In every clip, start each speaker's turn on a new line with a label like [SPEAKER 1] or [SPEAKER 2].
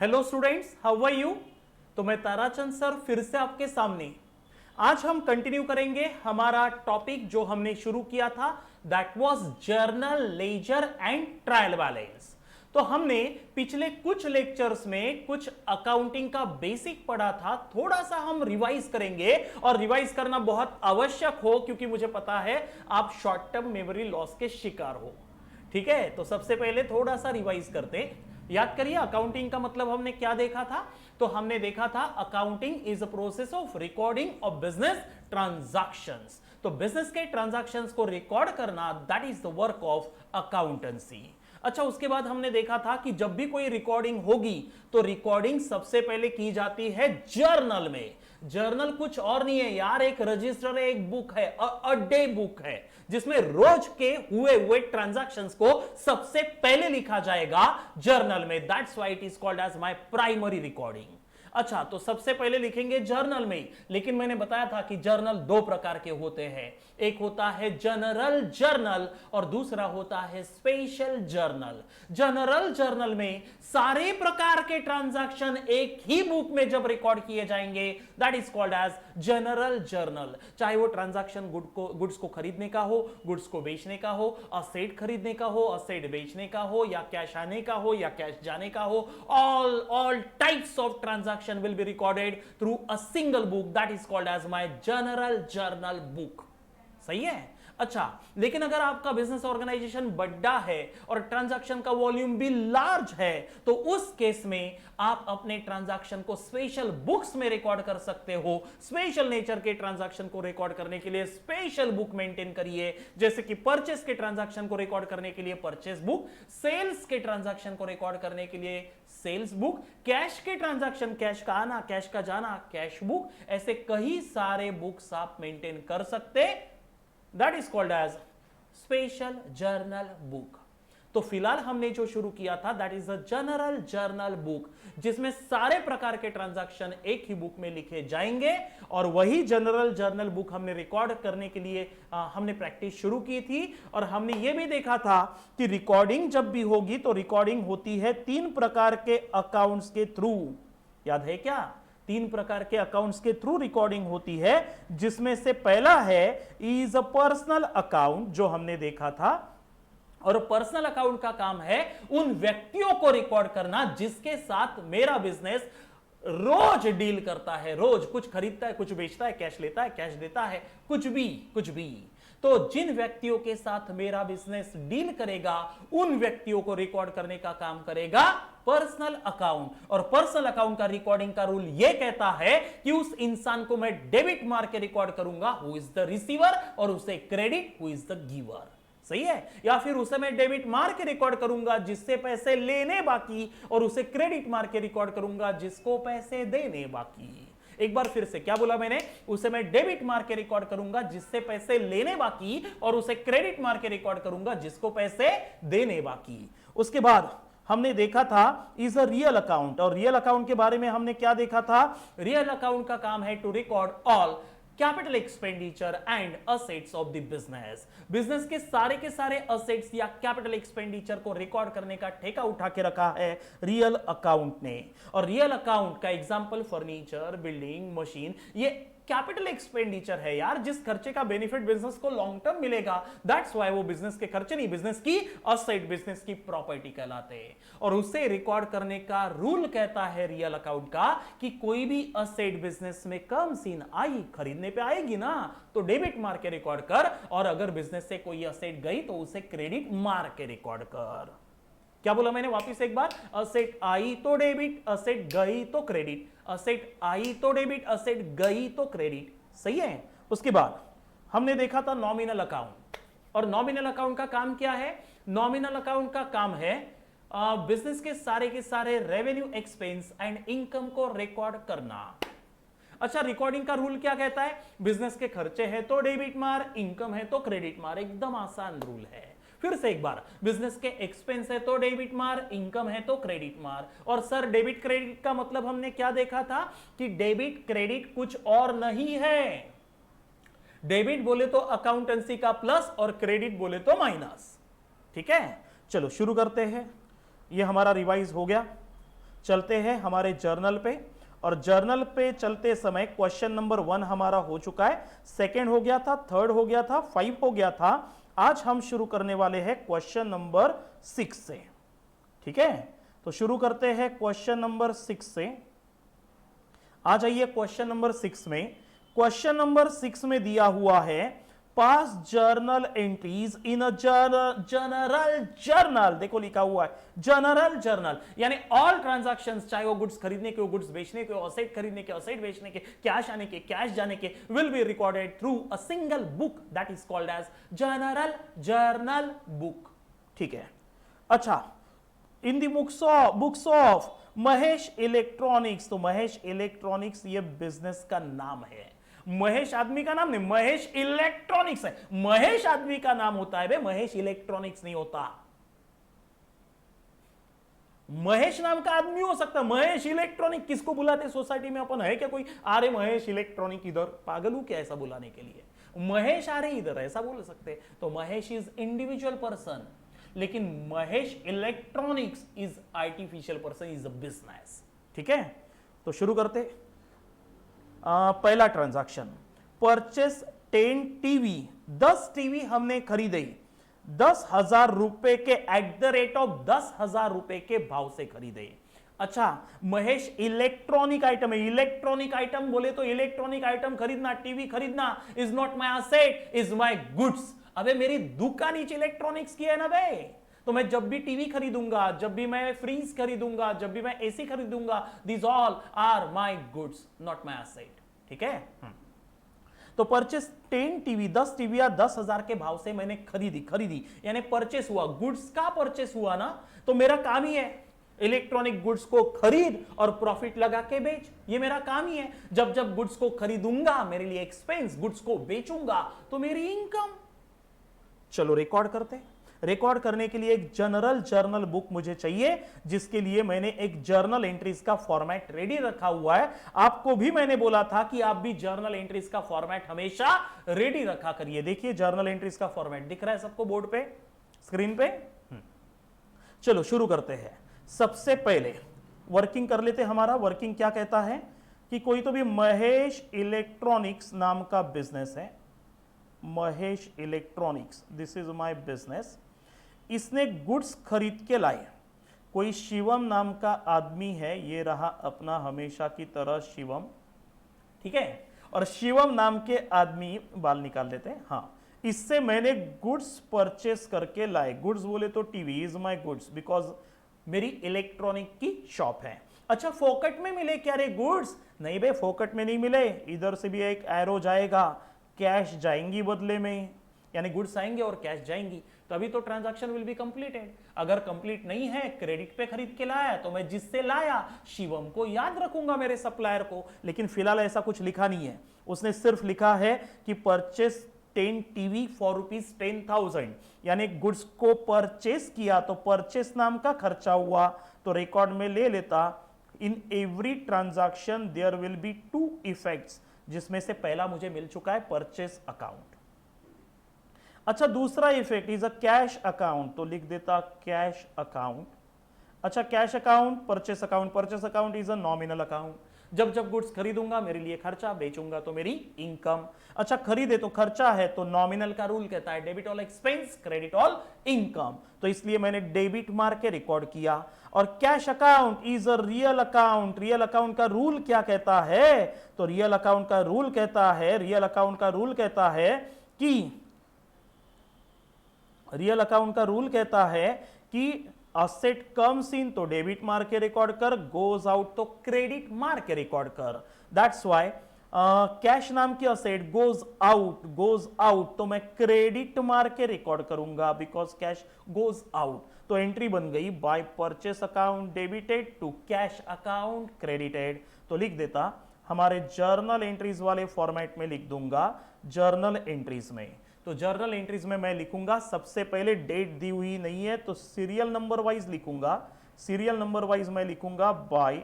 [SPEAKER 1] Hello students, how are you. तो मैं Tarachand sir फिर से आपके सामने। आज हम कंटिन्यू करेंगे हमारा टॉपिक जो हमने शुरू किया था, that was journal ledger and trial balance. तो हमने पिछले कुछ लेक्चर्स में कुछ अकाउंटिंग का बेसिक पढ़ा था, थोड़ा सा हम रिवाइज करेंगे और रिवाइज करना बहुत आवश्यक हो क्योंकि मुझे पता है आप शॉर्ट टर्म मेमोरी लॉस के शिकार हो। ठीक है, तो सबसे पहले थोड़ा सा रिवाइज करते। याद करिए अकाउंटिंग का मतलब हमने क्या देखा था। तो हमने देखा था accounting is a process of recording of business transactions. तो बिजनेस के ट्रांजैक्शंस को रिकॉर्ड करना, that is the work of accountancy. अच्छा, उसके बाद हमने देखा था कि जब भी कोई रिकॉर्डिंग होगी तो रिकॉर्डिंग सबसे पहले की जाती है जर्नल में। जर्नल कुछ और नहीं है यार, एक रजिस्टर है, एक बुक है, अ डे बुक है जिसमें रोज के हुए ट्रांजैक्शंस को सबसे पहले लिखा जाएगा जर्नल में। That's why it is called as my primary recording. अच्छा, तो सबसे पहले लिखेंगे जर्नल में, लेकिन मैंने बताया था कि जर्नल दो प्रकार के होते हैं। एक होता है जनरल जर्नल और दूसरा होता है स्पेशल जर्नल। जनरल जर्नल में सारे प्रकार के ट्रांजैक्शन एक ही बुक में जब रिकॉर्ड किए जाएंगे, that is called as general journal. चाहे वो ट्रांजैक्शन गुड्स को खरीदने का हो, गुड्स को बेचने का हो, असेट खरीदने का हो, असेट बेचने का हो, या कैश आने का हो या कैश जाने का हो, all types of transaction will be recorded through a single book, that is called as my general journal book। सही है। अच्छा, लेकिन अगर आपका बिजनेस ऑर्गेनाइजेशन बड़ा है और ट्रांजैक्शन का वॉल्यूम भी लार्ज है तो उस केस में आप अपने ट्रांजैक्शन को स्पेशल बुक्स में रिकॉर्ड कर सकते हो। स्पेशल नेचर के ट्रांजैक्शन को रिकॉर्ड करने के लिए स्पेशल बुक मेंटेन करिए, जैसे कि परचेस के ट्रांजैक्शन को रिकॉर्ड करने के लिए परचेस बुक, सेल्स के ट्रांजैक्शन को रिकॉर्ड करने के लिए सेल्स बुक, कैश के ट्रांजैक्शन, कैश का आना, कैश का जाना, कैश बुक, ऐसे कई सारे बुक्स आप मेंटेन कर सकते। That is called as special journal book। तो फिलहाल हमने जो शुरू किया था that is a general journal book, जिसमें सारे प्रकार के ट्रांजैक्शन एक ही बुक में लिखे जाएंगे। और वही जनरल जर्नल बुक हमने रिकॉर्ड करने के लिए हमने प्रैक्टिस शुरू की थी। और हमने ये भी देखा था कि रिकॉर्डिंग जब भी होगी तो रिकॉर्डिंग होती है 3 प्रकार के अकाउंट्स के थ्रू। याद है क्या? 3 प्रकार के अकाउंट्स के थ्रू रिकॉर्डिंग होती है, जिसमें से पहला है इज अ पर्सनल अकाउंट, जो हमने देखा था। और पर्सनल अकाउंट का काम है उन व्यक्तियों को रिकॉर्ड करना जिसके साथ मेरा बिजनेस रोज डील करता है। रोज कुछ खरीदता है, कुछ बेचता है, कैश लेता है, कैश देता है, कुछ भी। तो जिन व्यक्तियों के साथ मेरा बिजनेस डील करेगा उन व्यक्तियों को रिकॉर्ड करने का काम करेगा पर्सनल अकाउंट। और पर्सनल अकाउंट का रिकॉर्डिंग का रूल यह कहता है कि उस इंसान को मैं डेबिट मार के रिकॉर्ड करूंगा, हु इज द रिसीवर, और उसे credit, who is the giver. सही है। या फिर उसे मैं डेबिट मार के रिकॉर्ड करूंगा जिससे पैसे लेने बाकी, और उसे क्रेडिट मार के रिकॉर्ड करूंगा जिसको पैसे देने बाकी। एक बार फिर से क्या बोला मैंने? उसे मैं डेबिट मार के रिकॉर्ड करूंगा जिससे पैसे लेने बाकी, और उसे क्रेडिट मार के रिकॉर्ड करूंगा जिसको पैसे देने बाकी। उसके बाद हमने देखा था इज अ रियल अकाउंट। और रियल अकाउंट के बारे में हमने क्या देखा था? रियल अकाउंट का काम है to record all capital expenditure and assets of the business. Business के सारे असेट्स या कैपिटल एक्सपेंडिचर को रिकॉर्ड करने का ठेका उठा के रखा है रियल अकाउंट ने। और रियल अकाउंट का एग्जांपल फर्नीचर, बिल्डिंग, मशीन, ये कैपिटल एक्सपेंडिचर है यार, जिस खर्चे का बेनिफिट बिजनेस को लॉन्ग टर्म मिलेगा। दैट्स व्हाई वो बिजनेस के खर्चे नहीं, बिजनेस की असेट, बिजनेस की प्रॉपर्टी कहलाते हैं। और उसे रिकॉर्ड करने का रूल कहता है रियल अकाउंट का कि कोई भी असेट बिजनेस में कम सीन आई, खरीदने पे आएगी ना, तो डेबिट मार के रिकॉर्ड कर, और अगर बिजनेस से कोई असेट गई तो उसे क्रेडिट मार के रिकॉर्ड कर। क्या बोला मैंने? वापिस एक बार, असेट आई तो डेबिट, असेट गई तो क्रेडिट, असेट आई तो डेबिट, असेट गई तो क्रेडिट। सही है। उसके बाद हमने देखा था नॉमिनल अकाउंट। और नॉमिनल अकाउंट का काम क्या है? नॉमिनल अकाउंट का काम है बिजनेस के सारे रेवेन्यू, एक्सपेंस एंड इनकम को रिकॉर्ड करना। अच्छा, रिकॉर्डिंग का रूल क्या कहता है? बिजनेस के खर्चे है तो डेबिट मार, इनकम है तो क्रेडिट मार। एकदम आसान रूल है। फिर से एक बार, बिजनेस के एक्सपेंस है तो डेबिट मार, इनकम है तो क्रेडिट मार। और सर डेबिट क्रेडिट का मतलब हमने क्या देखा था कि डेबिट क्रेडिट कुछ और नहीं है। डेबिट बोले तो अकाउंटेंसी का प्लस और क्रेडिट बोले तो माइनस। ठीक है, चलो शुरू करते हैं। ये हमारा रिवाइज हो गया। चलते हैं हमारे जर्नल पे, और जर्नल पे चलते समय क्वेश्चन नंबर 1 हमारा हो चुका है, सेकंड हो गया था, थर्ड हो गया था, 5 हो गया था। आज हम शुरू करने वाले हैं क्वेश्चन नंबर 6 से। ठीक है, तो शुरू करते हैं क्वेश्चन नंबर 6 से। आ जाइए क्वेश्चन नंबर 6 में। क्वेश्चन नंबर 6 में दिया हुआ है पास journal entries in a general journal. देखो लिखा हुआ है जनरल जर्नल, यानी ऑल ट्रांजैक्शंस, चाहे वो गुड्स खरीदने के हो, गुड्स बेचने के हो, असेट खरीदने के, असेट बेचने के, कैश आने के, कैश जाने के, will be recorded through a single book that is called as general journal book. ठीक है, अच्छा, in the books of Mahesh electronics. तो महेश इलेक्ट्रॉनिक्स ये बिजनेस का नाम है, महेश आदमी का नाम नहीं, महेश इलेक्ट्रॉनिक्स है। महेश आदमी का नाम होता है बे, महेश इलेक्ट्रॉनिक्स नहीं होता। महेश नाम का आदमी हो सकता, महेश इलेक्ट्रॉनिक किसको बुलाते सोसाइटी में अपन? है क्या कोई आ रहे महेश इलेक्ट्रॉनिक इधर? पागल हूं क्या ऐसा बुलाने के लिए? महेश आ रहे इधर ऐसा बोल सकते। तो महेश इज इंडिविजुअल पर्सन, लेकिन Mahesh electronics is artificial person, is a business. ठीक है, तो शुरू करते। पहला ट्रांजैक्शन, परचेस 10 टीवी। 10 टीवी हमने खरीदे 10,000 रुपए के, एट द रेट ऑफ 10,000 रुपए के भाव से खरीदे। अच्छा, महेश इलेक्ट्रॉनिक आइटम है। इलेक्ट्रॉनिक आइटम बोले तो इलेक्ट्रॉनिक आइटम खरीदना, टीवी खरीदना is not my asset, is my goods. अबे मेरी दुकान ही इलेक्ट्रॉनिक्स की है ना बे, तो मैं जब भी टीवी खरीदूंगा, जब भी मैं फ्रीज खरीदूंगा, जब भी मैं एसी खरीदूंगा, this all are my goods, not my asset. ठीक है, तो परचेस 10 टीवी, 10 टीवी या 10,000 के भाव से मैंने खरीदी यानी परचेस हुआ, गुड्स का परचेस हुआ ना। तो मेरा काम ही है इलेक्ट्रॉनिक गुड्स को खरीद और प्रॉफिट लगा के बेच, ये मेरा काम ही है। जब जब गुड्स को खरीदूंगा मेरे लिए एक्सपेंस, गुड्स को बेचूंगा तो मेरी इनकम। चलो रिकॉर्ड करते। रिकॉर्ड करने के लिए एक जनरल जर्नल बुक मुझे चाहिए, जिसके लिए मैंने एक जर्नल एंट्रीज का फॉर्मेट रेडी रखा हुआ है। आपको भी मैंने बोला था कि आप भी जर्नल एंट्रीज का फॉर्मेट हमेशा रेडी रखा करिए। देखिए जर्नल एंट्रीज का फॉर्मेट दिख रहा है सबको बोर्ड पे, स्क्रीन पे। चलो शुरू करते हैं। सबसे पहले वर्किंग कर लेते। हमारा वर्किंग क्या कहता है कि कोई तो भी महेश इलेक्ट्रॉनिक्स नाम का बिजनेस है, Mahesh electronics, this is my business. इसने गुड्स खरीद के लाए। कोई शिवम नाम का आदमी है, ये रहा अपना हमेशा की तरह शिवम। ठीक है, और शिवम नाम के आदमी, बाल निकाल देते हैं, हाँ, इससे मैंने गुड्स परचेस करके लाए। गुड्स बोले तो TV is my goods, because मेरी इलेक्ट्रॉनिक की शॉप है। अच्छा, फोकट में मिले क्या रे गुड्स? नहीं बे, फोकट में नहीं मिले। इधर से भी एक एरो जाएगा, कैश जाएंगी बदले में, यानी गुड्स आएंगे और कैश जाएंगी, तभी तो ट्रांजैक्शन विल बी कंप्लीटेड। अगर कंप्लीट नहीं है, क्रेडिट पे खरीद के लाया, तो मैं जिससे लाया शिवम को याद रखूंगा, मेरे सप्लायर को। लेकिन फिलहाल ऐसा कुछ लिखा नहीं है, उसने सिर्फ लिखा है कि परचेस 10 टीवी फॉर रुपीज 10,000, यानी गुड्स को परचेस किया तो परचेस नाम का खर्चा हुआ, तो रिकॉर्ड में ले लेता। In every transaction there will be 2 effects, जिसमें से पहला मुझे मिल चुका है परचेस अकाउंट। अच्छा, दूसरा effect is a cash account, तो लिख देता कैश अकाउंट। अच्छा, cash account, purchase account. Purchase account is a nominal account, जब जब गुड्स खरीदूंगा मेरे लिए खर्चा, बेचूंगा तो मेरी इनकम। अच्छा, खरीदे तो खर्चा है, तो नॉमिनल का रूल कहता है debit all expense, credit all income, तो इसलिए मैंने डेबिट मार के रिकॉर्ड किया। और cash account is a real account. Real account का रूल क्या कहता है? तो रियल अकाउंट का रूल कहता है, रियल अकाउंट का रूल कहता है कि रियल अकाउंट का रूल कहता है कि असेट कम्स इन तो डेबिट मार के रिकॉर्ड कर, गोज आउट तो क्रेडिट मार के रिकॉर्ड कर। दैट्स व्हाई कैश नाम की असेट गोज आउट तो मैं क्रेडिट मार के रिकॉर्ड करूंगा, बिकॉज कैश गोज आउट। तो एंट्री बन गई by purchase account debited to cash account credited. तो लिख देता हमारे जर्नल एंट्रीज वाले फॉर्मेट में लिख दूंगा जर्नल एंट्रीज में। तो जर्नल एंट्रीज में मैं लिखूंगा, सबसे पहले डेट दी हुई नहीं है तो सीरियल नंबर वाइज लिखूंगा। सीरियल नंबर वाइज मैं लिखूंगा बाय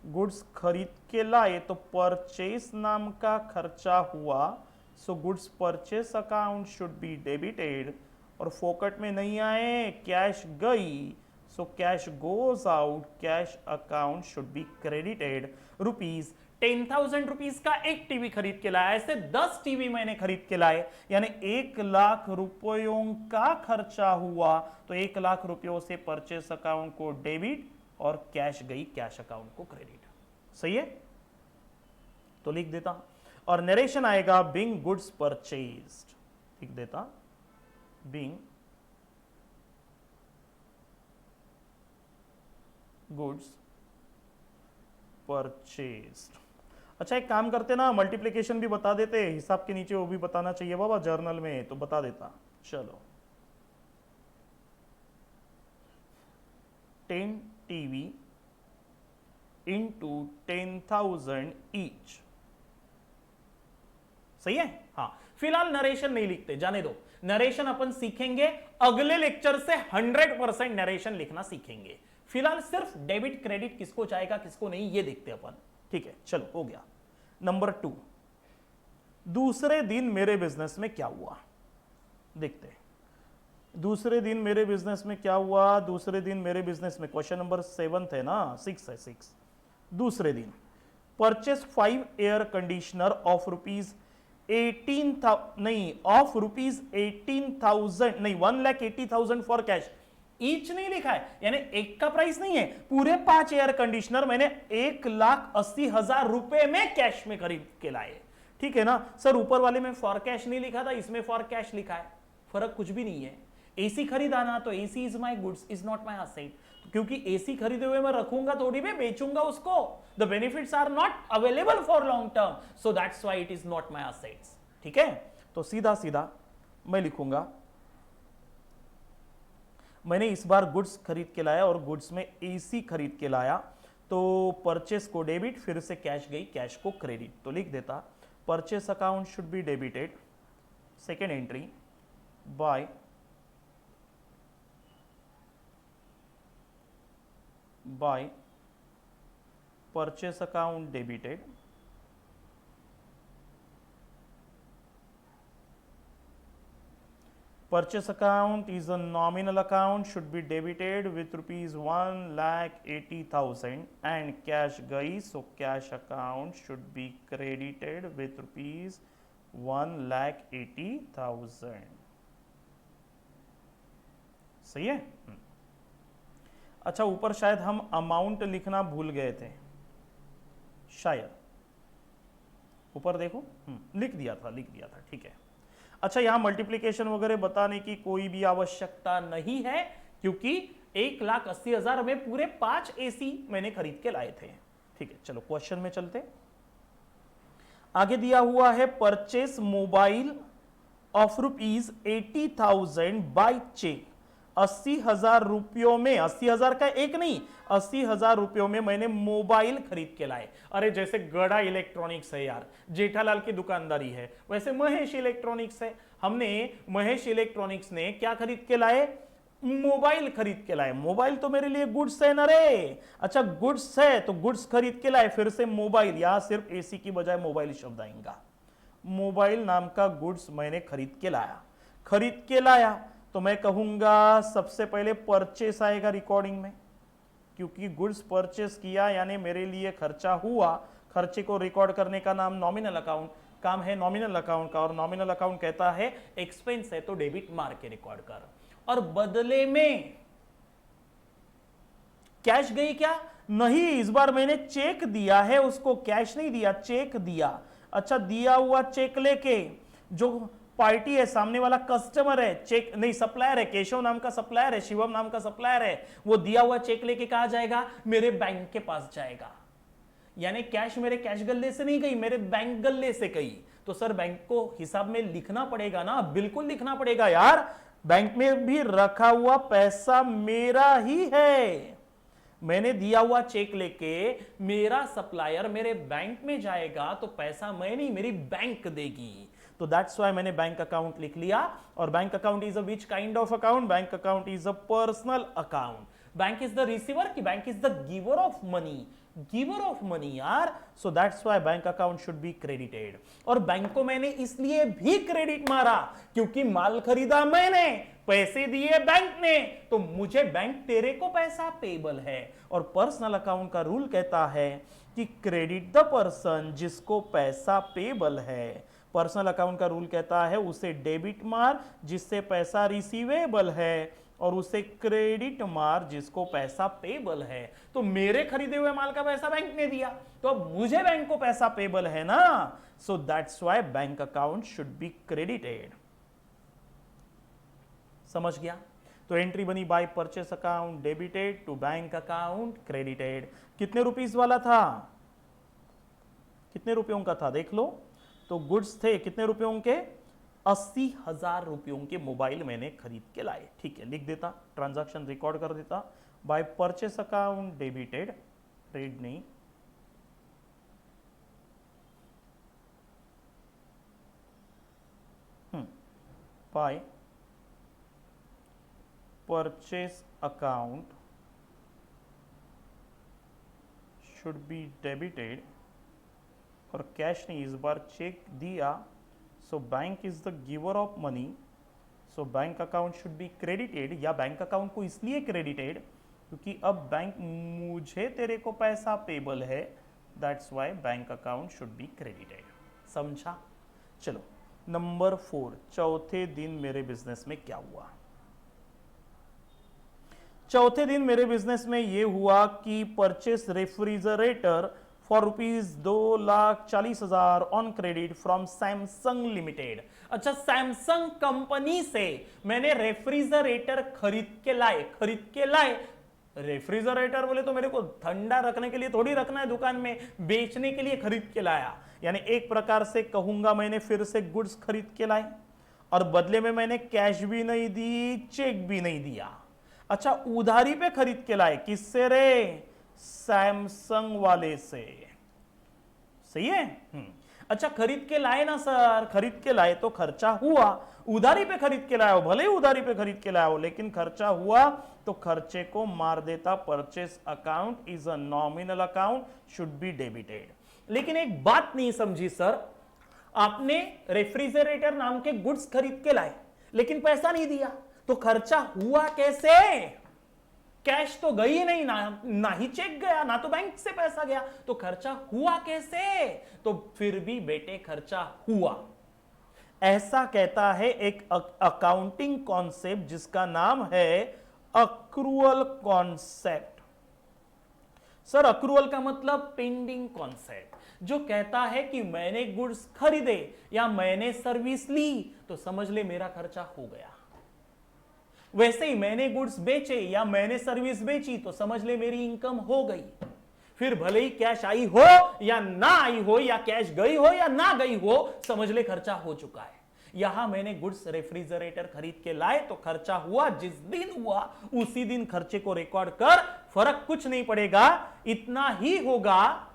[SPEAKER 1] गुड्स खरीद के लाए तो परचेस नाम का खर्चा हुआ, so goods purchase account should be debited. और फोकट में नहीं आए, कैश गई, so cash goes out, cash account should be credited rupees 10,000 rupees का एक टीवी खरीद के लाया, ऐसे 10 टीवी मैंने खरीद के लाए, यानी 1,00,000 रुपयों का खर्चा हुआ, तो 1,00,000 रुपयों से परचेस अकाउंट को डेबिट और कैश गई कैश अकाउंट को क्रेडिट। सही है, तो लिख देता, और नरेशन आएगा बीइंग गुड्स परचेज्ड, लिख देता बीइंग गुड्स परचेज्ड। अच्छा एक काम करते ना, मल्टीप्लिकेशन भी बता देते, हिसाब के नीचे वो भी बताना चाहिए बाबा जर्नल में, तो बता देता। चलो 10 टीवी इंटू 10,000 ईच। सही है, हाँ। फिलहाल नरेशन नहीं लिखते, जाने दो, नरेशन अपन सीखेंगे अगले लेक्चर से, 100% नरेशन लिखना सीखेंगे। फिलहाल सिर्फ डेबिट क्रेडिट किसको जाएगा किसको नहीं ये देखते अपन, ठीक है। चलो हो गया। नंबर 2, दूसरे दिन मेरे बिजनेस में क्या हुआ, देखते हैं। दूसरे दिन मेरे बिजनेस में क्या हुआ, दूसरे दिन मेरे बिजनेस में, क्वेश्चन नंबर 7 है ना, 6 है, 6। दूसरे दिन purchase 5 air conditioner of rupees 18,000 नहीं, ऑफ रुपीज 18,000 नहीं, 1,80,000 फॉर कैश। ईच नहीं लिखा है, यानी एक का प्राइस नहीं है, पूरे 5 एयर कंडीशनर मैंने 1,80,000 रुपए में कैश में खरीद के लाए, ठीक है ना सर। ऊपर वाले में फॉर कैश नहीं लिखा था, इसमें फॉर कैश लिखा है, फर्क कुछ भी नहीं है। एसी खरीदाना तो AC is my goods, is not my asset, क्योंकि एसी खरीदे हुए मैं रखूंगा थोड़ी, मैं बेचूंगा उसको। The benefits are not available for long term, so that's why it is not my assets, ठीक है। तो सीधा सीधा मैं लिखूंगा, मैंने इस बार गुड्स खरीद के लाया और गुड्स में एसी खरीद के लाया, तो परचेस को डेबिट, फिर से कैश गई कैश को क्रेडिट, तो लिख देता purchase account should be debited, second entry, by purchase account debited, purchase account is a nominal account, should be debited with rupees 1,80,000 and cash गई, so cash account should be credited with rupees 1,80,000। सही है। अच्छा ऊपर शायद हम amount लिखना भूल गए थे, शायद ऊपर देखो, लिख दिया था, ठीक है। अच्छा यहां मल्टीप्लिकेशन वगैरह बताने की कोई भी आवश्यकता नहीं है, क्योंकि 1,80,000 में पूरे 5 एसी मैंने खरीद के लाए थे, ठीक है। चलो क्वेश्चन में चलते, आगे दिया हुआ है purchase mobile of rupees 80,000 by cheque, 80,000 रुपयों में, 80,000 का एक नहीं, 80,000 रुपयों में मैंने मोबाइल खरीद के लाए। अरे जैसे गड़ा इलेक्ट्रॉनिक्स है यार, जेठालाल की दुकानदारी है, वैसे महेश इलेक्ट्रॉनिक्स है, हमने महेश इलेक्ट्रॉनिक्स ने क्या खरीद के लाए, मोबाइल खरीद के लाए। मोबाइल तो मेरे लिए गुड्स है ना रे, अच्छा गुड्स है तो गुड्स खरीद के लाए, फिर से मोबाइल, यहां सिर्फ एसी की बजाय मोबाइल शब्द आएगा। मोबाइल नाम का गुड्स मैंने खरीद के लाया, तो मैं कहूंगा सबसे पहले परचेस आएगा रिकॉर्डिंग में, क्योंकि गुड्स परचेस किया यानी मेरे लिए खर्चा हुआ, खर्चे को रिकॉर्ड करने का नाम नॉमिनल अकाउंट, काम है नॉमिनल अकाउंट का, और नॉमिनल अकाउंट कहता है एक्सपेंस है तो डेबिट मार के रिकॉर्ड कर। और बदले में कैश गई क्या, नहीं, इस बार मैंने चेक दिया है उसको, कैश नहीं दिया, चेक दिया। अच्छा दिया हुआ चेक लेके, जो पार्टी है सामने वाला कस्टमर है, चेक नहीं सप्लायर है, केशव नाम का सप्लायर है, शिवम नाम का सप्लायर है, वो दिया हुआ चेक लेके कहां जाएगा, मेरे बैंक के पास जाएगा। यानी कैश मेरे कैश गल्ले से नहीं गई, मेरे बैंक गल्ले से गई। तो सर बैंक को हिसाब में लिखना पड़ेगा ना, बिल्कुल लिखना पड़ेगा यार, बैंक में भी रखा हुआ पैसा मेरा ही है। मैंने दिया हुआ चेक लेके मेरा सप्लायर मेरे बैंक में जाएगा, तो पैसा मैं नहीं मेरी बैंक देगी, तो दैट्स व्हाई मैंने बैंक अकाउंट लिख लिया। और bank account is a which kind of account, bank account is a personal account. Bank is the receiver कि bank is the giver of money, giver of money यार, so that's why bank account should be credited. और bank को मैंने इसलिए भी credit मारा क्योंकि माल खरीदा मैंने, पैसे दिए बैंक ने, तो मुझे बैंक तेरे को पैसा पेबल है। और पर्सनल अकाउंट का रूल कहता है कि क्रेडिट द पर्सन जिसको पैसा पेबल है। पर्सनल अकाउंट का रूल कहता है उसे डेबिट मार जिससे पैसा रिसीवेबल है, और उसे क्रेडिट मार जिसको पैसा पेबल है। तो मेरे खरीदे हुए माल का पैसा बैंक ने दिया, तो अब मुझे बैंक को पैसा पेबल है ना, so that's why bank account should be credited. समझ गया? तो एंट्री बनी by purchase account debited to bank account credited. कितने रुपीस वाला था? कितने रुपयों का था देख लो। तो गुड्स थे कितने रुपयों के? 80,000 रुपयों के मोबाइल मैंने खरीद के लाए। ठीक है, लिख देता, ट्रांजैक्शन रिकॉर्ड कर देता। By purchase account debited, trade नहीं, by purchase account should be debited, और कैश नहीं, इस बार चेक दिया, so bank is the giver of money, so bank account should be credited. या बैंक अकाउंट को इसलिए क्रेडिटेड क्योंकि अब बैंक मुझे तेरे को पैसा पेबल है, that's why bank account should be credited. समझा? चलो नंबर 4, चौथे दिन मेरे बिजनेस में क्या हुआ? चौथे दिन मेरे बिजनेस में यह हुआ कि purchase refrigerator for ₹2,40,000 on credit from Samsung limited. अच्छा, सैमसंग कंपनी से मैंने रेफ्रिजरेटर खरीद के लाए। रेफ्रिजरेटर बोले तो मेरे को ठंडा रखने के लिए थोड़ी रखना है दुकान में, बेचने के लिए खरीद के लाया। यानी एक प्रकार से कहूंगा मैंने फिर से गुड्स खरीद के लाए, और बदले में मैंने कैश भी नहीं दी, चेक भी नहीं दिया। अच्छा, उधारी पे खरीद के लाए। किससे रे? सैमसंग वाले से। सही है? अच्छा, खरीद के लाए ना सर, खरीद के लाए तो खर्चा हुआ। उधारी पे खरीद के लाया हो, भले ही उधारी पे खरीद के लाया हो, लेकिन खर्चा हुआ तो खर्चे को मार देता। Purchase account is a nominal account, should be debited. लेकिन एक बात नहीं समझी सर, आपने रेफ्रिजरेटर नाम के गुड्स खरीद के लाए लेकिन पैसा नहीं दिया, तो खर्चा हुआ कैसे? कैश तो गई नहीं ना ही चेक गया, ना तो बैंक से पैसा गया, तो खर्चा हुआ कैसे? तो फिर भी बेटे खर्चा हुआ। ऐसा कहता है एक अकाउंटिंग कॉन्सेप्ट जिसका नाम है अक्रूअल कॉन्सेप्ट। सर, अक्रूअल का मतलब पेंडिंग कॉन्सेप्ट, जो कहता है कि मैंने गुड्स खरीदे या मैंने सर्विस ली तो समझ ले मेरा खर्चा हो गया। वैसे ही मैंने गुड्स बेचे या मैंने सर्विस बेची तो समझ ले मेरी इनकम हो गई। फिर भले ही कैश आई हो या ना आई हो, या कैश गई हो या ना गई हो, समझ ले खर्चा हो चुका है। यहां मैंने गुड्स रेफ्रिजरेटर खरीद के लाए तो खर्चा हुआ, जिस दिन हुआ उसी दिन खर्चे को रिकॉर्ड कर, फर्क कुछ नहीं पड़ेगा। इतना ही होगा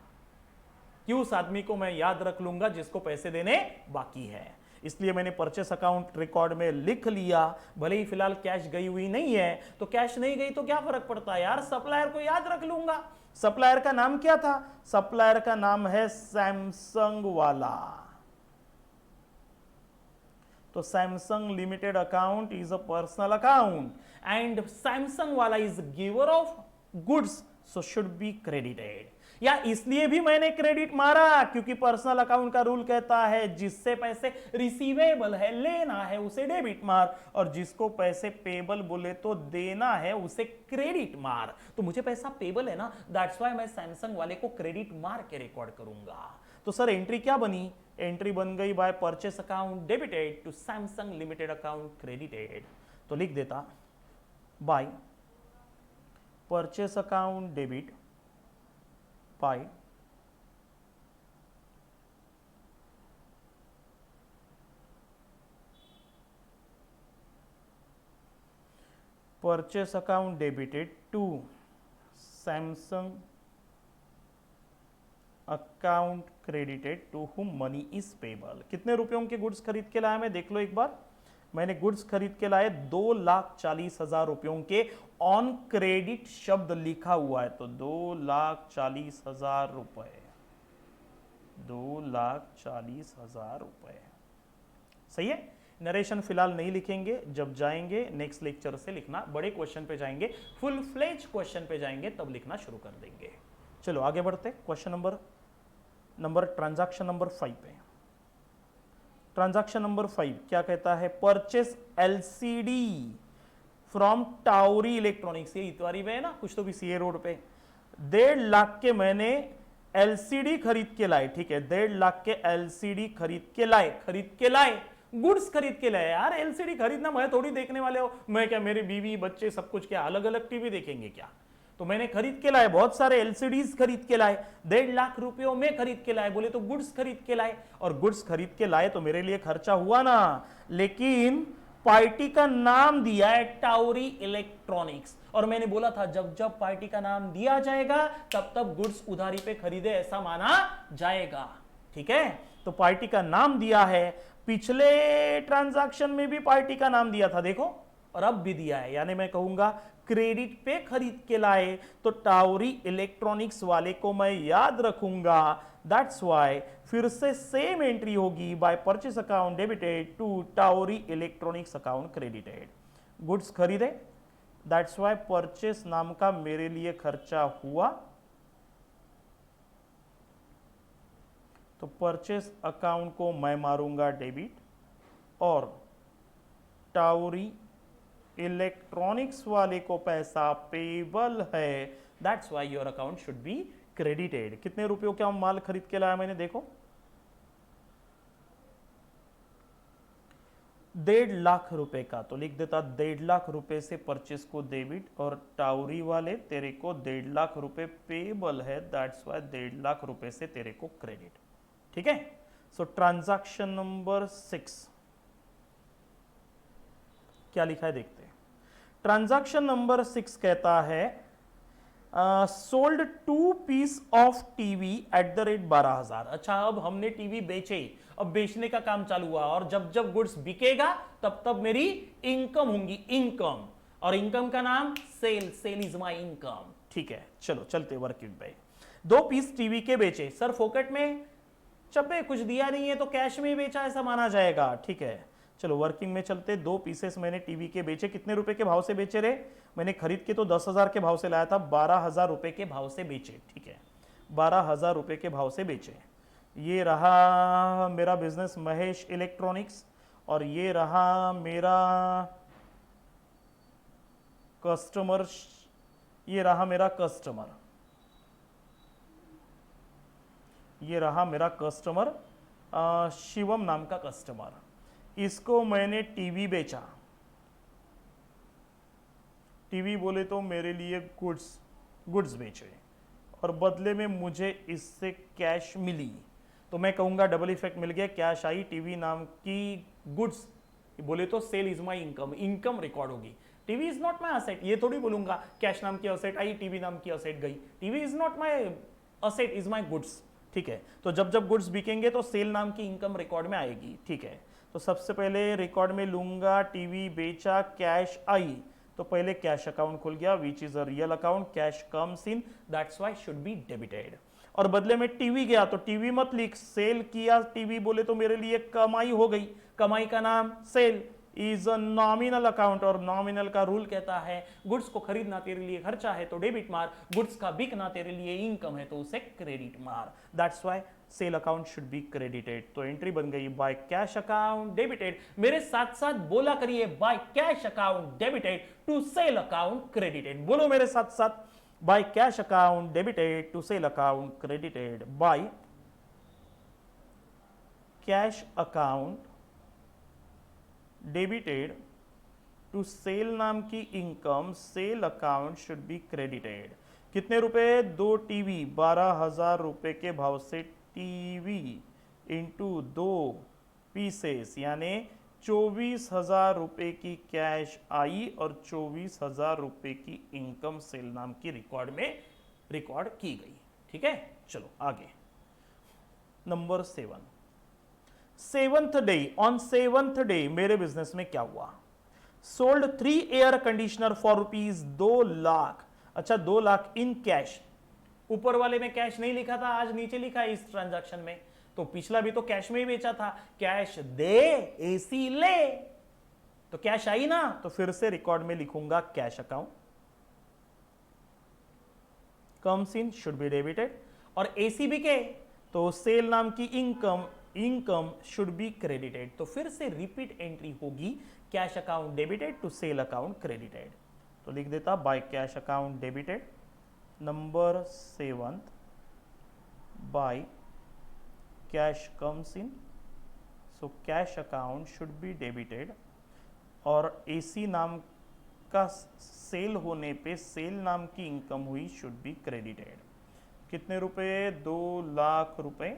[SPEAKER 1] कि उस आदमी को मैं याद रख लूंगा जिसको पैसे देने बाकी है। इसलिए मैंने परचेस अकाउंट रिकॉर्ड में लिख लिया। भले ही फिलहाल कैश गई हुई नहीं है, तो कैश नहीं गई तो क्या फर्क पड़ता है यार, सप्लायर को याद रख लूंगा। सप्लायर का नाम क्या था? सप्लायर का नाम है सैमसंग वाला। तो Samsung limited account is a personal account and Samsung वाला is giver of goods, so should be credited. या इसलिए भी मैंने क्रेडिट मारा क्योंकि पर्सनल अकाउंट का रूल कहता है जिससे पैसे रिसीवेबल है, लेना है, उसे डेबिट मार, और जिसको पैसे पेबल बोले तो देना है, उसे क्रेडिट मार। तो मुझे पैसा पेबल है ना, दैट्स व्हाई मैं सैमसंग वाले को क्रेडिट मार के रिकॉर्ड करूंगा। तो सर एंट्री क्या बनी? एंट्री बन गई by purchase account debited to Samsung limited account credited. तो लिख देता by purchase account debit by purchase account debited to Samsung account credited to whom money is payable. कितने रुपयों के गुड्स खरीद के लाया मैं? देख लो एक बार, मैंने गुड्स खरीद के लाए 2,40,000 रुपयों के। ऑन क्रेडिट शब्द लिखा हुआ है तो 2,40,000 रुपए, 2,40,000 रुपए। सही है? नरेशन फिलहाल नहीं लिखेंगे, जब जाएंगे नेक्स्ट लेक्चर से लिखना, बड़े क्वेश्चन पे जाएंगे, फुल फ्लेज क्वेश्चन पे जाएंगे तब लिखना शुरू कर देंगे। चलो आगे बढ़ते, क्वेश्चन नंबर ट्रांजैक्शन नंबर 5 पे। ट्रांजैक्शन नंबर 5 क्या कहता है, परचेस एलसीडी फ्रॉम टाउरी इलेक्ट्रॉनिक्स, ये इतवारी में है ना, कुछ तो भी सीए रोड पे। 1.5 लाख के मैंने एलसीडी खरीद के लाए, ठीक है, 1.5 लाख के एलसीडी खरीद के लाए, गुड्स खरीद के लाए। यार एलसीडी खरीदना मैं थोड़ी देखने वाले हो, मैं क्या, मेरी बीवी बच्चे सब कुछ क्या अलग अलग टीवी देखेंगे क्या? तो मैंने खरीद के लाए, बहुत सारे एलसीडीज खरीद के लाए, 1.5 लाख रुपयों में खरीद के लाए, बोले तो गुड्स खरीद के लाए, और गुड्स खरीद के लाए तो मेरे लिए खर्चा हुआ ना, लेकिन पार्टी का नाम दिया है टाउरी इलेक्ट्रॉनिक्स, और मैंने बोला था जब जब पार्टी का नाम दिया जाएगा तब तब गुड्स उधारी पे खरीदे ऐसा माना जाएगा, ठीक है। तो पार्टी का नाम दिया है, पिछले ट्रांजैक्शन में भी पार्टी का नाम दिया था देखो, और अब भी दिया है, यानी मैं कहूंगा क्रेडिट पे खरीद के लाए, तो टाउरी इलेक्ट्रॉनिक्स वाले को मैं याद रखूंगा, दैट्स वाई फिर से सेम एंट्री होगी, by purchase account debited to टाउरी इलेक्ट्रॉनिक्स अकाउंट क्रेडिटेड। गुड्स खरीदे, दैट्स वाई परचेस नाम का मेरे लिए खर्चा हुआ, तो परचेस अकाउंट को मैं मारूंगा डेबिट, और टाउरी इलेक्ट्रॉनिक्स वाले को पैसा पेबल है, that's why your account should be credited. कितने रुपयों का माल खरीद के लाया मैंने, देखो 1.5 लाख रुपए का, तो लिख देता 1.5 लाख रुपए से परचेस को डेबिट, और टाउरी वाले तेरे को 1.5 लाख रुपए पेबल है, दैट्स वाई 1.5 लाख रुपए से तेरे को क्रेडिट, ठीक है। सो ट्रांजैक्शन नंबर 6 क्या लिखा है देखते हैं। ट्रांजैक्शन नंबर 6 कहता है sold 2 piece of TV at the rate 12,000। अच्छा, अब हमने टीवी बेचे, अब बेचने का काम चालू हुआ, और जब जब गुड्स बिकेगा तब तब मेरी इनकम होंगी, इनकम, और इनकम का नाम sale, sale is my income, ठीक है। चलो चलते वर्किंग पे। 2 पीस टीवी के बेचे, सर फोकट में चब्बे कुछ दिया नहीं है तो कैश में ही बेचा ऐसा माना जाएगा, ठीक है। चलो वर्किंग में चलते, 2 पीसेस मैंने टीवी के बेचे, कितने रुपए के भाव से बेचे रे, मैंने खरीद के तो 10,000 के भाव से लाया था, 12,000 रुपए के भाव से बेचे, ठीक है, 12,000 रुपए के भाव से बेचे। ये रहा मेरा बिजनेस महेश इलेक्ट्रॉनिक्स, और ये रहा मेरा कस्टमर, ये रहा मेरा कस्टमर, ये रहा मेरा कस्टमर शिवम नाम का कस्टमर, इसको मैंने टीवी बेचा, टीवी बोले तो मेरे लिए गुड्स बेचे, और बदले में मुझे इससे कैश मिली, तो मैं कहूंगा डबल इफेक्ट मिल गया, कैश आई, टीवी नाम की गुड्स बोले तो sale is my income, income record होगी। TV is not my asset, ये थोड़ी बोलूंगा कैश नाम की असेट आई, टीवी नाम की असेट गई, TV is not my asset, is my goods, ठीक है। तो जब जब गुड्स बिकेंगे तो सेल नाम की इनकम रिकॉर्ड में आएगी, ठीक है। तो सबसे पहले रिकॉर्ड में लूंगा टीवी बेचा, कैश आई, तो पहले कैश अकाउंट खुल गया, which is a real account, cash comes in, that's why should be debited. और बदले में टीवी गया तो टीवी मत लिख, सेल किया टीवी बोले तो मेरे लिए कमाई हो गई, कमाई का नाम sale is a nominal account, और नॉमिनल का रूल कहता है गुड्स को खरीदना तेरे लिए खर्चा है तो डेबिट मार, गुड्स का बिकना तेरे लिए इनकम है तो उसे क्रेडिट मार, that's why cell account should be credited. तो एंट्री बन गई बाय कैश अकाउंट डेबिटेड, मेरे साथ साथ बोला करिए by cash account debited to sale account credited, बोलो मेरे साथ साथ, by cash account debited to sale account credited, by cash account debited to sale नाम की income, sale account should be credited. कितने रुपए, 2 टीवी, 12,000 रुपए के भाव से टीवी इंटू 2 पीसेस, यानी 24,000 रुपए की कैश आई और 24,000 रुपए की इनकम सेल नाम की रिकॉर्ड में रिकॉर्ड की गई, ठीक है। चलो आगे, number 7, seventh day, on seventh day मेरे बिजनेस में क्या हुआ, sold 3 air conditioner for rupees 2 lakh. अच्छा, 2 लाख इन कैश, ऊपर वाले में कैश नहीं लिखा था, आज नीचे लिखा है इस ट्रांजैक्शन में, तो पिछला भी तो कैश में ही बेचा था, कैश दे एसी ले, तो कैश आई ना, तो फिर से रिकॉर्ड में लिखूंगा cash account comes in should be debited, और एसी बिके तो सेल नाम की इनकम शुड बी क्रेडिटेड। तो फिर से रिपीट एंट्री होगी, cash account debited to sale account credited. तो लिख देता by cash account debited number 7 by cash comes in, so cash account should be debited, और एसी नाम का सेल होने पे सेल नाम की इनकम हुई शुड बी क्रेडिटेड। कितने रुपए? 2 लाख रुपए,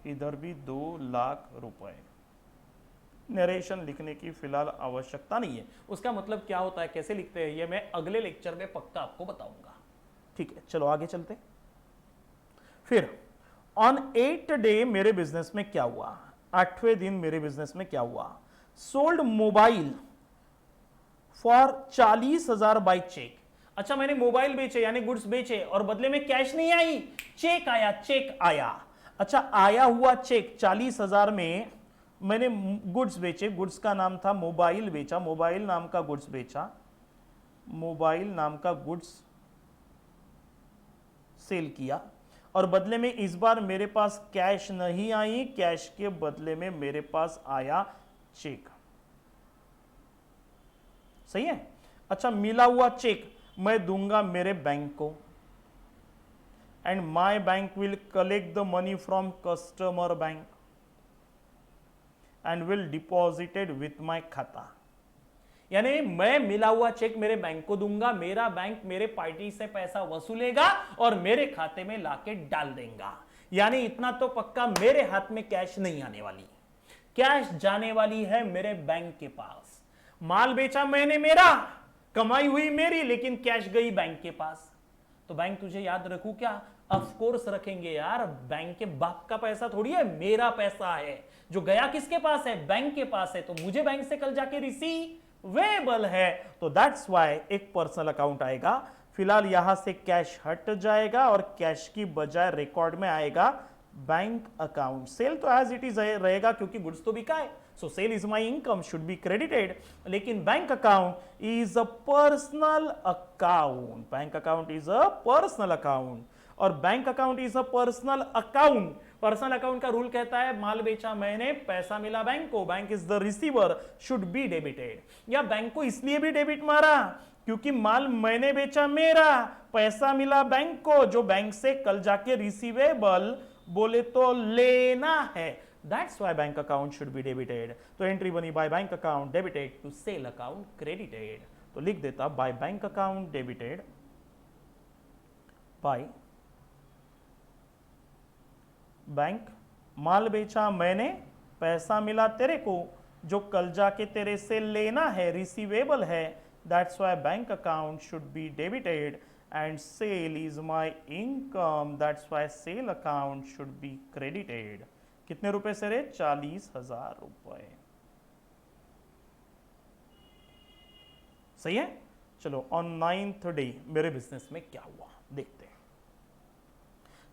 [SPEAKER 1] इधर भी 2 लाख रुपए। नरेशन लिखने की फिलहाल आवश्यकता नहीं है, उसका मतलब क्या होता है, कैसे लिखते हैं, ये मैं अगले लेक्चर में पक्का आपको बताऊंगा। ठीक है, चलो आगे चलते। फिर ऑन 8th डे मेरे बिजनेस में क्या हुआ, 8वें दिन मेरे बिजनेस में क्या हुआ, sold mobile for 40,000 by cheque. अच्छा, मैंने मोबाइल बेचे यानी गुड्स बेचे और बदले में कैश नहीं आई, चेक आया, चेक आया। अच्छा, आया हुआ चेक 40,000 में मैंने गुड्स बेचे, गुड्स का नाम था मोबाइल बेचा, मोबाइल नाम का गुड्स बेचा, मोबाइल नाम का गुड्स सेल किया, और बदले में इस बार मेरे पास कैश नहीं आई, कैश के बदले में मेरे पास आया चेक। सही है। अच्छा, मिला हुआ चेक मैं दूंगा मेरे बैंक को, and my bank will collect the money from customer bank and will deposited with my खाता। यानी मैं मिला हुआ चेक मेरे बैंक को दूंगा, मेरा बैंक मेरे पार्टी से पैसा वसूलेगा और मेरे खाते में लाके डाल देगा। यानी इतना तो पक्का, मेरे हाथ में कैश नहीं आने वाली, कैश जाने वाली है मेरे बैंक के पास। माल बेचा मैंने मेरा, कमाई हुई मेरी, लेकिन कैश गई बैंक के पास। तो बैंक तुझे याद रखू क्या? ऑफ कोर्स रखेंगे यार, बैंक के बाप का पैसा थोड़ी है, मेरा पैसा है। जो गया किसके पास है? बैंक के पास है, तो मुझे बैंक से कल जाके रिसीवेबल है, तो दैट्स व्हाई एक पर्सनल अकाउंट आएगा। फिलहाल यहां से कैश हट जाएगा और कैश की बजाय रिकॉर्ड में आएगा बैंक अकाउंट। सेल तो एज इट इज रहेगा क्योंकि गुड्स तो बिका है, so sale is my income should be credited, लेकिन bank account is a personal account, bank account is a personal account, और bank account is a personal account. Personal account का rule कहता है माल बेचा मैंने, पैसा मिला बैंक को, bank is the receiver, should be debited. या बैंक को इसलिए भी डेबिट मारा क्योंकि माल मैंने बेचा मेरा, पैसा मिला बैंक को, जो बैंक से कल जाके रिसीवेबल बोले तो लेना है, that's why bank account should be debited. तो एंट्री बनी by bank account debited to sale account credited. तो लिख देता by bank account debited by bank, माल बेचा मैंने, पैसा मिला तेरे को, जो कल जाके तेरे से लेना है, रिसीवेबल है, that's why bank account should be debited, and sale is my income, that's why sale account should be credited। कितने रुपए से रे? 40,000 रुपए। सही है। चलो, ऑन 9th डे मेरे बिजनेस में क्या हुआ देखते हैं।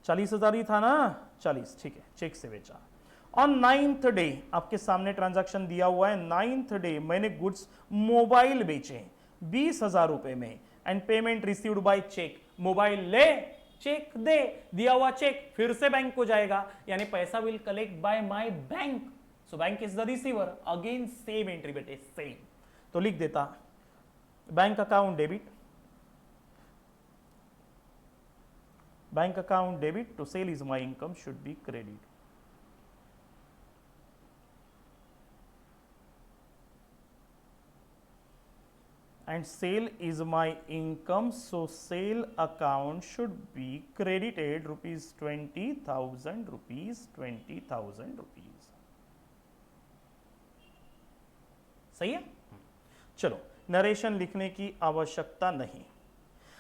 [SPEAKER 1] 40,000 ही था ना, 40, ठीक है, चेक से बेचा। ऑन 9th डे आपके सामने ट्रांजैक्शन दिया हुआ है, 9th डे मैंने गुड्स मोबाइल बेचे 20,000 रुपए में, and payment received by cheque. Mobile ले, चेक दे, दिया हुआ चेक फिर से बैंक को जाएगा, यानी पैसा will collect by my bank, so bank is the receiver. Again same entry बेटे, सेम। तो लिख देता bank account debit, bank account debit to sale is my income should be credit. And sale is my income, so sale account should be credited rupees 20,000 rupees, 20,000 rupees। सही है। चलो, narration लिखने की आवश्यकता नहीं।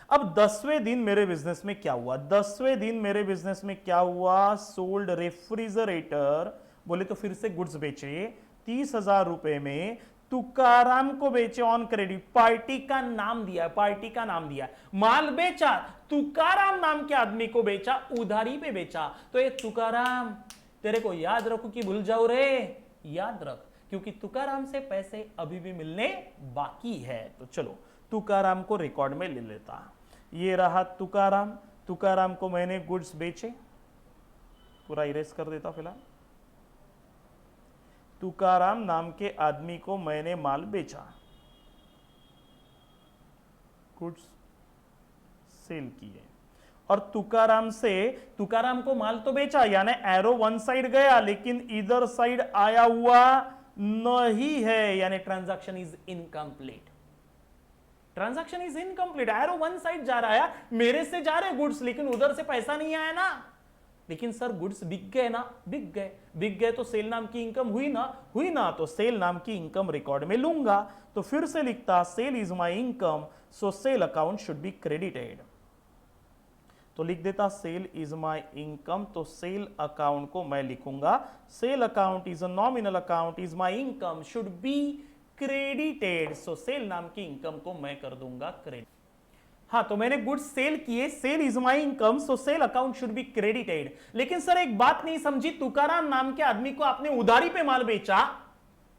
[SPEAKER 1] अब 10वें दिन मेरे बिजनेस में क्या हुआ? 10वें दिन मेरे बिजनेस में क्या हुआ? सोल्ड रेफ्रिजरेटर, बोले तो फिर से गुड्स बेचे 30,000 रुपए में, तुकाराम को बेचे ऑन क्रेडिट, पार्टी का नाम दिया, पार्टी का नाम दिया, माल बेचा, तुकाराम नाम के आदमी को बेचा, उधारी पे बेचा। तो ये तुकाराम तेरे को याद रखू कि भूल जाऊं रे? याद रख, क्योंकि तुकाराम से पैसे अभी भी मिलने बाकी है। तो चलो तुकाराम को रिकॉर्ड में ले लेता। ये रहा तुकाराम। तुकाराम को मैंने गुड्स बेचे, पूरा इरेज कर देता फिलहाल। तुकाराम नाम के आदमी को मैंने माल बेचा, गुड्स सेल किए। और तुकाराम को माल तो बेचा, यानी एरो वन साइड गया लेकिन इधर साइड आया हुआ नहीं है, यानी transaction is incomplete. Transaction is incomplete. Arrow one side जा रहा है, मेरे से जा रहे गुड्स लेकिन उधर से पैसा नहीं आया ना। लेकिन सर गुड्स बिक गए ना? बिक गए तो सेल नाम की इनकम हुई ना, तो सेल नाम की इनकम रिकॉर्ड में लूंगा। तो फिर से लिखता sale is my income, so sale account should be credited. तो लिख देता सेल इज माई इनकम, तो सेल अकाउंट को मैं लिखूंगा sale account is a nominal account, is my income should be credited. So sale नाम की इनकम को मैं कर दूंगा क्रेडिट। हाँ, तो मैंने गुड्स सेल किए, sale is my income, so sale account should be credited. लेकिन सर एक बात नहीं समझी, तुकाराम नाम के आदमी को आपने उधारी पे माल बेचा,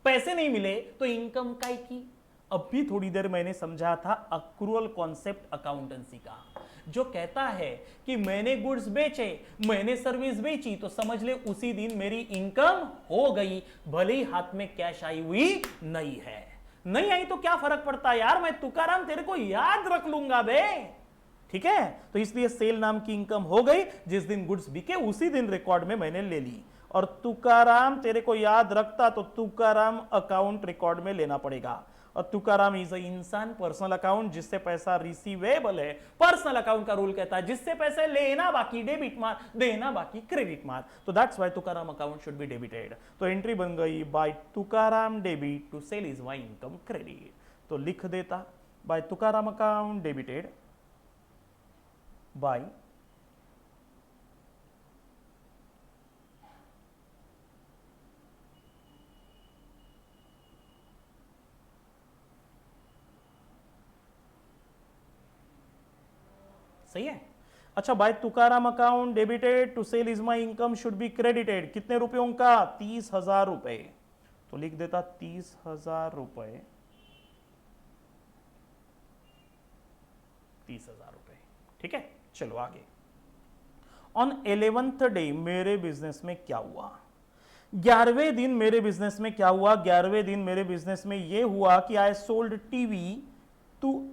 [SPEAKER 1] पैसे नहीं मिले, तो इनकम काय की? अब भी थोड़ी देर मैंने समझा था अक्रूअल कॉन्सेप्ट अकाउंटेंसी का, जो कहता है कि मैंने गुड्स बेचे, मैंने सर्विस बेची, तो समझ ले उसी दिन मेरी इनकम हो गई, भले ही हाथ में कैश आई हुई नहीं है। नहीं आई तो क्या फर्क पड़ता है यार, मैं तुकाराम तेरे को याद रख लूंगा बे। ठीक है, तो इसलिए सेल नाम की इनकम हो गई, जिस दिन गुड्स बिके उसी दिन रिकॉर्ड में मैंने ले ली। और तुकाराम तेरे को याद रखता तो तुकाराम अकाउंट रिकॉर्ड में लेना पड़ेगा। और तुकाराम इज अ इंसान, पर्सनल अकाउंट, जिससे पैसा रिसीवेबल है। पर्सनल अकाउंट का रूल कहता है जिससे पैसे लेना बाकी डेबिट मार, देना बाकी क्रेडिट मार। तो that's why Tukaram account should be debited. तो एंट्री बन गई by Tukaram debit to sale is my income credit. तो लिख देता by Tukaram account debited by सही है। अच्छा, by Tukaram account debited to sale is my income should be credited. कितने रुपयों का? 30,000 रुपए। तो लिख देता 30,000 रुपए, 30,000 रुपए। ठीक है, चलो आगे। ऑन 11th डे मेरे बिजनेस में क्या हुआ? 11वें दिन मेरे बिजनेस में क्या हुआ? 11वें दिन मेरे बिजनेस में यह हुआ कि I sold TV to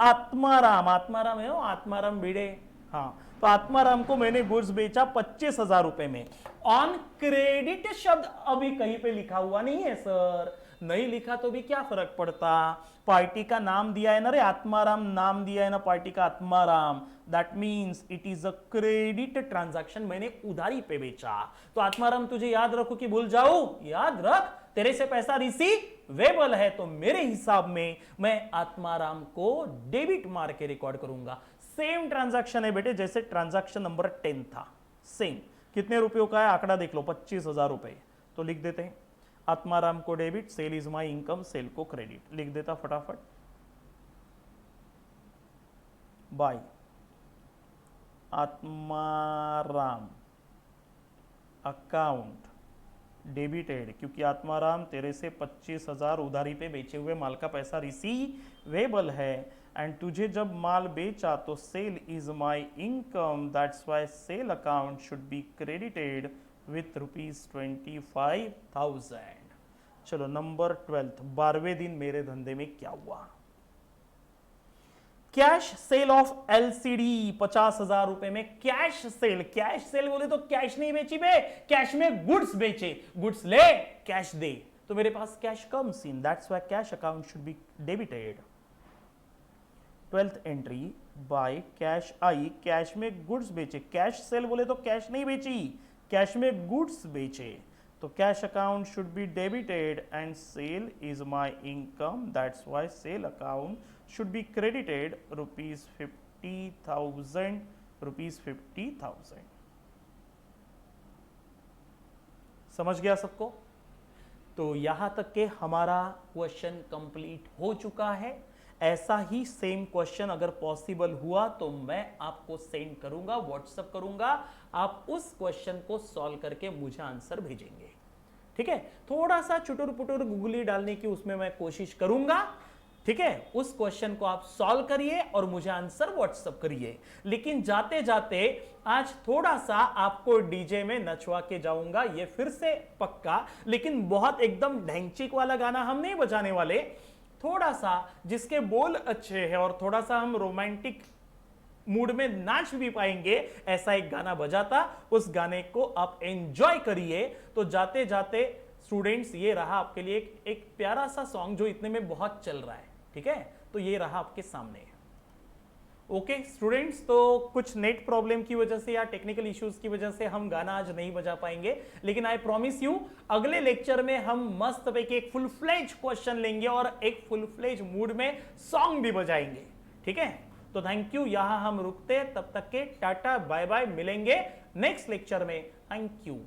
[SPEAKER 1] Atmaram. Atmaram है वो, आत्माराम भिड़े। हाँ, तो आत्माराम को मैंने गुड्स बेचा 25,000 रुपए में। ऑन क्रेडिट शब्द अभी कहीं पे लिखा हुआ नहीं है सर। नहीं लिखा तो भी क्या फर्क पड़ता, पार्टी का नाम दिया है ना रे, आत्माराम नाम दिया है ना पार्टी का, Atmaram. That means it is a credit transaction, मैंने उधारी पे बेचा। तो आत्माराम तुझे याद रखो कि भूल जाऊं? याद रख, तेरे से पैसा रिसीवेबल है, तो मेरे हिसाब में मैं आत्माराम को डेबिट मार के रिकॉर्ड करूंगा। सेम ट्रांजैक्शन है बेटे जैसे ट्रांजैक्शन नंबर 10 था, सेम। कितने रुपयों का है आंकड़ा देख लो, 25,000 रुपए। तो लिख देते हैं आत्माराम को debit, sale is my income, sale को क्रेडिट। लिख देता फटाफट बाय आत्माराम अकाउंट डेबिटेड, क्योंकि आत्माराम तेरे से 25,000 उधारी पे बेचे हुए माल का पैसा रिसीवेबल है। एंड तुझे जब माल बेचा तो sale is my income, that's why sale account should be credited with ₹25,000। चलो नंबर 12, 12वें दिन मेरे धंधे में क्या हुआ? कैश सेल ऑफ एलसीडी 50,000 रुपए में कैश सेल। कैश सेल बोले तो कैश नहीं बेची बे, कैश में गुड्स बेचे। गुड्स ले, कैश दे, तो मेरे पास cash comes in, that's why cash account should be debited. 12th entry by cash आई, कैश में गुड्स बेचे। कैश सेल बोले तो कैश नहीं बेची, कैश में गुड्स बेचे, तो cash account should be debited and sale is my income, that's why sale account should be credited ₹50,000, ₹50,000। समझ गया सबको? तो यहां तक के हमारा क्वेश्चन कंप्लीट हो चुका है। ऐसा ही सेम क्वेश्चन अगर पॉसिबल हुआ तो मैं आपको सेंड करूंगा, व्हाट्सएप करूंगा, आप उस क्वेश्चन को सॉल्व करके मुझे आंसर भेजेंगे। ठीक है, थोड़ा सा चुटुर पुटुर गुगली डालने की उसमें मैं कोशिश करूंगा। ठीक है, उस क्वेश्चन को आप सॉल्व करिए और मुझे आंसर व्हाट्सएप करिए। लेकिन जाते जाते आज थोड़ा सा आपको डीजे में नचवा के जाऊंगा, ये फिर से पक्का, लेकिन बहुत एकदम ढैंचिक वाला गाना हम नहीं बजाने वाले, थोड़ा सा जिसके बोल अच्छे हैं और थोड़ा सा हम रोमांटिक मूड में नाच भी पाएंगे, ऐसा एक गाना बजाता, उस गाने को आप एंजॉय करिए। तो जाते जाते स्टूडेंट्स, ये रहा आपके लिए एक प्यारा सा सॉन्ग जो इतने में बहुत चल रहा है। ठीक है, तो ये रहा आपके सामने। ओके स्टूडेंट्स, तो कुछ नेट प्रॉब्लम की वजह से या टेक्निकल इश्यूज की वजह से हम गाना आज नहीं बजा पाएंगे, लेकिन आई प्रॉमिस यू अगले लेक्चर में हम मस्त पैकी एक फुल फ्लेज क्वेश्चन लेंगे और एक फुल फ्लेज मूड में सॉन्ग भी बजाएंगे। ठीक है, तो थैंक यू, यहां हम रुकते, तब तक के टाटा बाय बाय, मिलेंगे नेक्स्ट लेक्चर में। Thank you.